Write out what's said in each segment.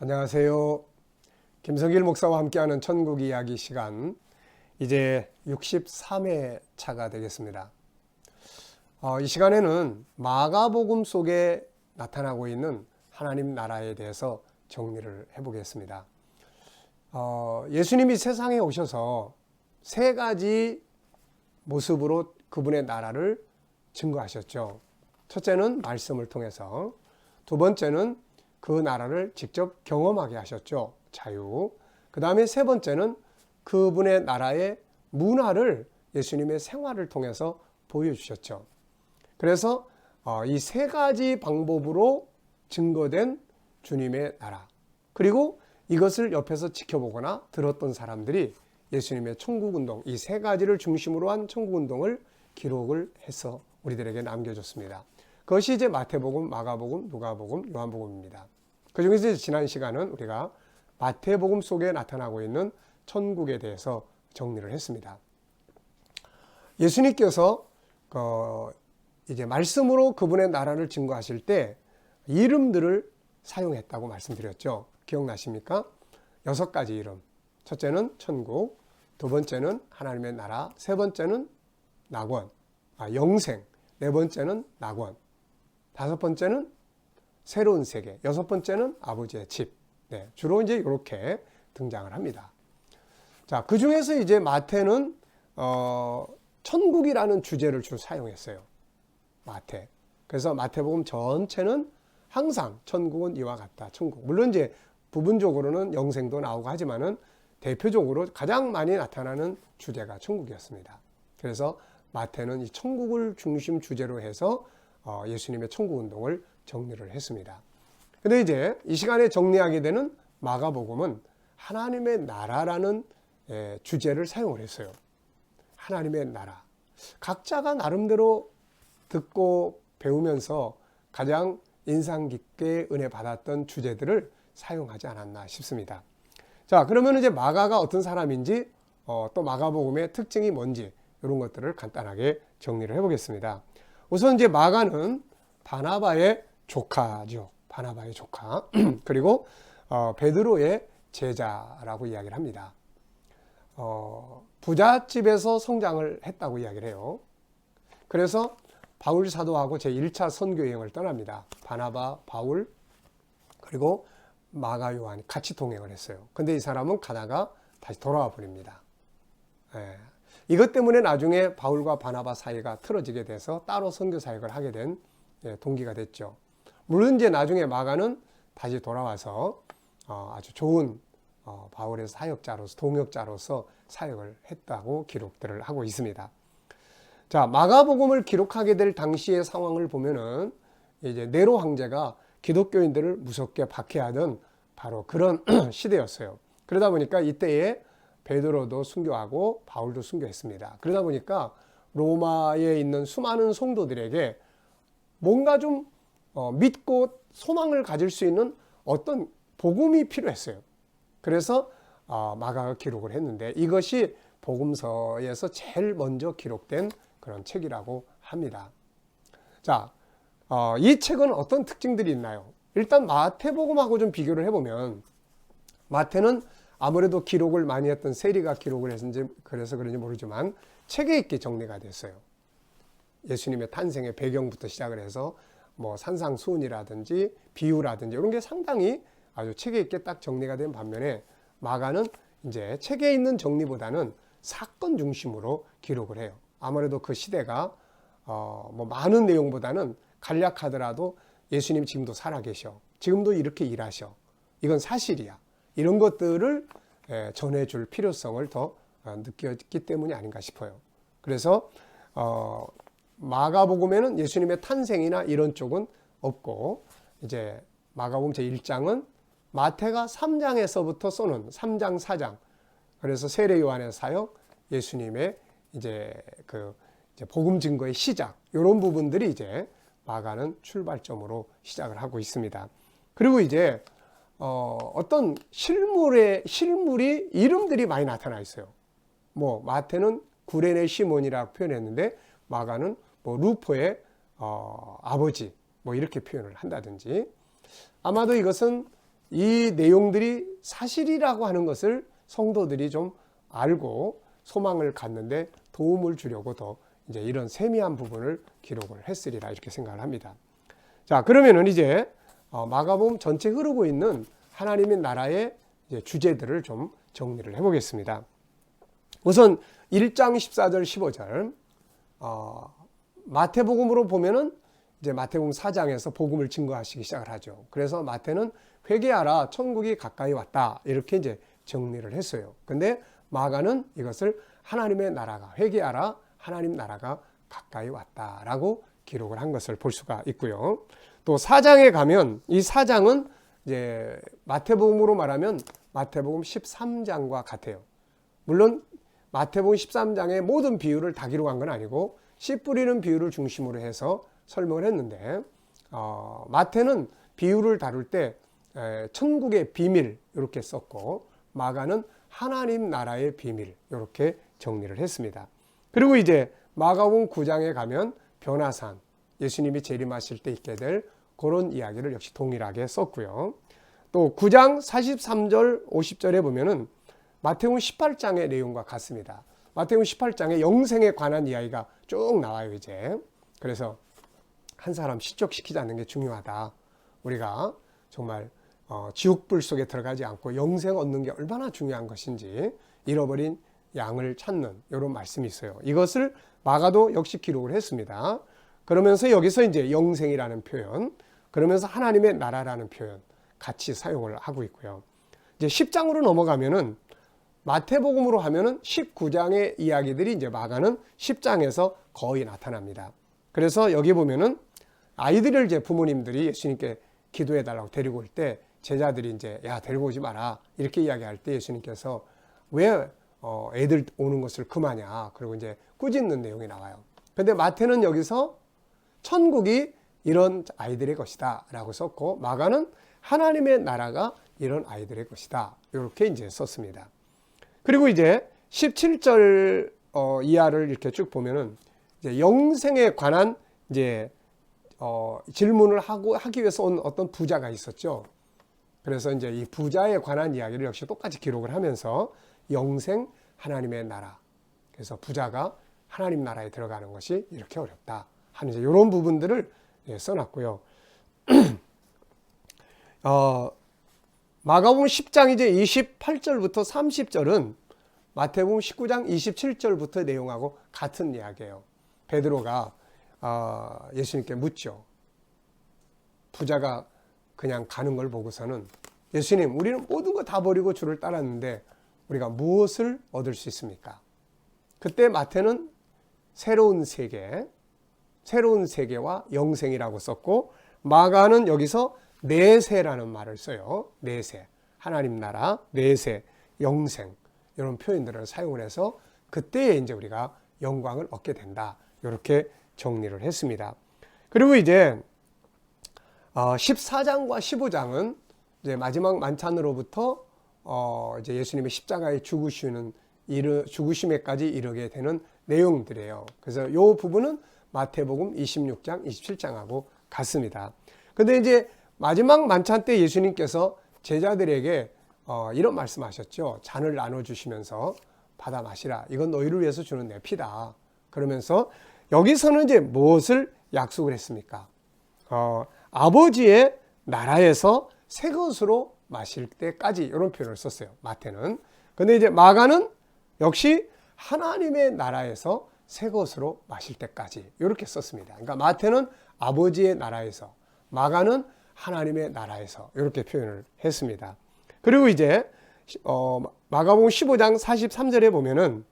안녕하세요. 김성길 목사와 함께하는 천국 이야기 시간, 이제 63회 차가 되겠습니다. 이 시간에는 마가복음 속에 나타나고 있는 하나님 나라에 대해서 정리를 해보겠습니다. 예수님이 세상에 오셔서 세 가지 모습으로 그분의 나라를 증거하셨죠. 첫째는 말씀을 통해서, 두 번째는 그 나라를 직접 경험하게 하셨죠. 자유. 그 다음에 세 번째는 그분의 나라의 문화를 예수님의 생활을 통해서 보여주셨죠. 그래서 이 세 가지 방법으로 증거된 주님의 나라, 그리고 이것을 옆에서 지켜보거나 들었던 사람들이 예수님의 천국운동, 이 세 가지를 중심으로 한 천국운동을 기록을 해서 우리들에게 남겨줬습니다. 그것이 이제 마태복음, 마가복음, 누가복음, 요한복음입니다. 그 중에서 지난 시간은 우리가 마태복음 속에 나타나고 있는 천국에 대해서 정리를 했습니다. 예수님께서 이제 말씀으로 그분의 나라를 증거하실 때 이름들을 사용했다고 말씀드렸죠. 기억나십니까? 6가지 이름. 첫째는 천국, 두 번째는 하나님의 나라, 세 번째는 낙원, 영생, 네 번째는 낙원, 다섯 번째는 새로운 세계, 여섯 번째는 아버지의 집. 네, 주로 이제 이렇게 등장을 합니다. 자, 그 중에서 이제 마태는 천국이라는 주제를 주로 사용했어요. 마태. 그래서 마태복음 전체는 항상 천국은 이와 같다. 천국. 물론 이제 부분적으로는 영생도 나오고 하지만은 대표적으로 가장 많이 나타나는 주제가 천국이었습니다. 그래서 마태는 이 천국을 중심 주제로 해서 예수님의 천국 운동을 정리를 했습니다. 근데 이제 이 시간에 정리하게 되는 마가복음은 하나님의 나라라는 주제를 사용을 했어요. 하나님의 나라. 각자가 나름대로 듣고 배우면서 가장 인상 깊게 은혜 받았던 주제들을 사용하지 않았나 싶습니다. 자, 그러면 이제 마가가 어떤 사람인지, 또 마가복음의 특징이 뭔지, 이런 것들을 간단하게 정리를 해보겠습니다. 우선 이제 마가는 바나바의 조카죠. 바나바의 조카. 그리고 베드로의 제자라고 이야기를 합니다. 부잣집에서 성장을 했다고 이야기를 해요. 그래서 바울 사도하고 제1차 선교 여행을 떠납니다. 바나바, 바울, 그리고 마가 요한이 같이 동행을 했어요. 근데 이 사람은 가다가 다시 돌아와 버립니다. 이것 때문에 나중에 바울과 바나바 사이가 틀어지게 돼서 따로 선교 사역을 하게 된 동기가 됐죠. 물론 이제 나중에 마가는 다시 돌아와서 아주 좋은 바울의 사역자로서, 동역자로서 사역을 했다고 기록들을 하고 있습니다. 자, 마가복음을 기록하게 될 당시의 상황을 보면은 이제 네로 황제가 기독교인들을 무섭게 박해하던 바로 그런 시대였어요. 그러다 보니까 이때에 베드로도 순교하고 바울도 순교했습니다. 그러다 보니까 로마에 있는 수많은 성도들에게 뭔가 좀 믿고 소망을 가질 수 있는 어떤 복음이 필요했어요. 그래서 마가가 기록을 했는데 이것이 복음서에서 제일 먼저 기록된 그런 책이라고 합니다. 자, 이 책은 어떤 특징들이 있나요? 일단 마태복음하고 좀 비교를 해보면 마태는 아무래도 기록을 많이 했던 세리가 기록을 했는지 그래서 그런지 모르지만 책에 있게 정리가 됐어요. 예수님의 탄생의 배경부터 시작을 해서 뭐 산상수훈이라든지 비유라든지 이런 게 상당히 아주 책에 있게 딱 정리가 된 반면에 마가는 이제 책에 있는 정리보다는 사건 중심으로 기록을 해요. 아무래도 그 시대가 뭐 많은 내용보다는 간략하더라도 예수님 지금도 살아계셔. 지금도 이렇게 일하셔. 이건 사실이야. 이런 것들을 전해줄 필요성을 더 느꼈기 때문이 아닌가 싶어요. 그래서 마가복음에는 예수님의 탄생이나 이런 쪽은 없고 이제 마가복음 제1장은 마태가 3장에서부터 써놓은 3장, 4장. 그래서 세례 요한의 사역, 예수님의 이제 복음 증거의 시작, 이런 부분들이 이제 마가는 출발점으로 시작을 하고 있습니다. 그리고 이제 어떤 실물이 이름들이 많이 나타나 있어요. 뭐 마태는 구레네 시몬이라고 표현했는데 마가는 뭐 루포의 아버지 뭐 이렇게 표현을 한다든지, 아마도 이것은 이 내용들이 사실이라고 하는 것을 성도들이 좀 알고 소망을 갖는데 도움을 주려고 더 이제 이런 세미한 부분을 기록을 했으리라 이렇게 생각을 합니다. 자, 그러면은 이제 마가복음 전체 흐르고 있는 하나님의 나라의 이제 주제들을 좀 정리를 해보겠습니다. 우선 1장 14절 15절 마태복음으로 보면은 이제 마태복음 4장에서 복음을 증거하시기 시작을 하죠. 그래서 마태는 회개하라 천국이 가까이 왔다 이렇게 이제 정리를 했어요. 근데 마가는 이것을 하나님의 나라가 회개하라 하나님 나라가 가까이 왔다라고 기록을 한 것을 볼 수가 있고요. 또 4장에 가면 이 4장은 이제 마태복음으로 말하면 마태복음 13장과 같아요. 물론 마태복음 13장의 모든 비유를 다 기록한 건 아니고 씨 뿌리는 비유를 중심으로 해서 설명을 했는데 마태는 비유를 다룰 때 천국의 비밀 이렇게 썼고 마가는 하나님 나라의 비밀 이렇게 정리를 했습니다. 그리고 이제 마가복음 9장에 가면 변화산 예수님이 재림하실 때 있게 될 그런 이야기를 역시 동일하게 썼고요. 또 9장 43절 50절에 보면은 마태복음 18장의 내용과 같습니다. 마태복음 18장에 영생에 관한 이야기가 쭉 나와요 이제. 그래서 한 사람 실족시키지 않는 게 중요하다. 우리가 정말 지옥불 속에 들어가지 않고 영생 얻는 게 얼마나 중요한 것인지 잃어버린 양을 찾는 이런 말씀이 있어요. 이것을 마가도 역시 기록을 했습니다. 그러면서 여기서 이제 영생이라는 표현, 그러면서 하나님의 나라라는 표현 같이 사용을 하고 있고요. 이제 10장으로 넘어가면은 마태복음으로 하면은 19장의 이야기들이 이제 마가는 10장에서 거의 나타납니다. 그래서 여기 보면은 아이들을 이제 부모님들이 예수님께 기도해 달라고 데리고 올 때 제자들이 이제 야 데리고 오지 마라 이렇게 이야기할 때 예수님께서 왜 애들 오는 것을 금하냐 그리고 이제 꾸짖는 내용이 나와요. 근데 마태는 여기서 천국이 이런 아이들의 것이다 라고 썼고 마가는 하나님의 나라가 이런 아이들의 것이다 이렇게 이제 썼습니다. 그리고 이제 17절 이하를 이렇게 쭉 보면은 이제 영생에 관한 이제 질문을 하기 위해서 온 어떤 부자가 있었죠. 그래서 이제 이 부자에 관한 이야기를 역시 똑같이 기록을 하면서 영생 하나님의 나라. 그래서 부자가 하나님 나라에 들어가는 것이 이렇게 어렵다 하는 이제 이런 부분들을 써놨고요. 마가복음 10장 이제 28절부터 30절은 마태복음 19장 27절부터 내용하고 같은 이야기예요. 베드로가 예수님께 묻죠. 부자가 그냥 가는 걸 보고서는 예수님, 우리는 모든 거 다 버리고 주를 따랐는데 우리가 무엇을 얻을 수 있습니까? 그때 마태는 새로운 세계와 영생이라고 썼고 마가는 여기서 내세라는 말을 써요. 내세, 하나님 나라, 내세, 영생 이런 표현들을 사용을 해서 그때에 이제 우리가 영광을 얻게 된다. 이렇게 정리를 했습니다. 그리고 이제 14장과 15장은 이제 마지막 만찬으로부터 이제 예수님의 십자가에 죽으심에까지 이르게 되는 내용들이에요. 그래서 이 부분은 마태복음 26장, 27장하고 같습니다. 근데 이제 마지막 만찬 때 예수님께서 제자들에게 이런 말씀하셨죠. 잔을 나눠주시면서 받아 마시라. 이건 너희를 위해서 주는 내 피다. 그러면서 여기서는 이제 무엇을 약속을 했습니까? 아버지의 나라에서 새 것으로 마실 때까지 이런 표현을 썼어요. 마태는. 근데 이제 마가는 역시 하나님의 나라에서 새 것으로 마실 때까지 이렇게 썼습니다. 그러니까 마태는 아버지의 나라에서, 마가는 하나님의 나라에서 이렇게 표현을 했습니다. 그리고 이제 마가복음 15장 43절에 보면은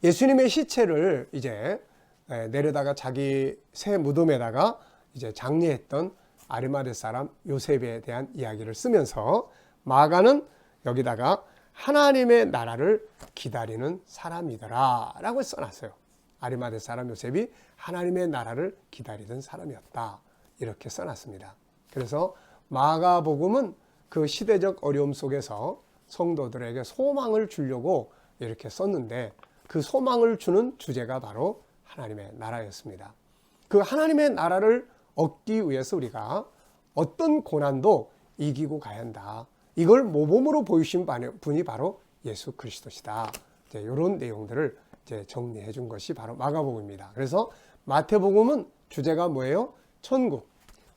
예수님의 시체를 이제 내려다가 자기 새 무덤에다가 이제 장례했던 아리마대 사람 요셉에 대한 이야기를 쓰면서 마가는 여기다가 하나님의 나라를 기다리는 사람이더라 라고 써놨어요. 아리마대 사람 요셉이 하나님의 나라를 기다리던 사람이었다 이렇게 써놨습니다. 그래서 마가복음은 그 시대적 어려움 속에서 성도들에게 소망을 주려고 이렇게 썼는데 그 소망을 주는 주제가 바로 하나님의 나라였습니다. 그 하나님의 나라를 얻기 위해서 우리가 어떤 고난도 이기고 가야 한다. 이걸 모범으로 보이신 분이 바로 예수 그리스도시다. 이런 내용들을 이제 정리해 준 것이 바로 마가복음입니다. 그래서 마태복음은 주제가 뭐예요? 천국.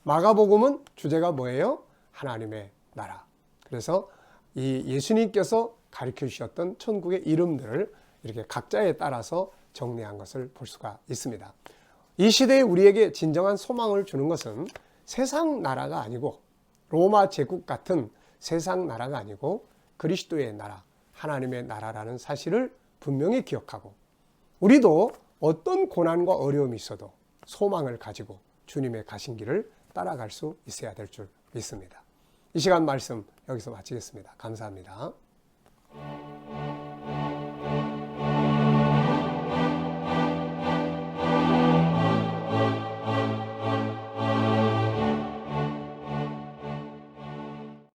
마가복음은 주제가 뭐예요? 하나님의 나라. 그래서 이 예수님께서 가르쳐 주셨던 천국의 이름들을 이렇게 각자에 따라서 정리한 것을 볼 수가 있습니다. 이 시대에 우리에게 진정한 소망을 주는 것은 세상 나라가 아니고 로마 제국 같은 세상 나라가 아니고 그리스도의 나라, 하나님의 나라라는 사실을 분명히 기억하고 우리도 어떤 고난과 어려움이 있어도 소망을 가지고 주님의 가신 길을 따라갈 수 있어야 될 줄 믿습니다. 이 시간 말씀 여기서 마치겠습니다. 감사합니다.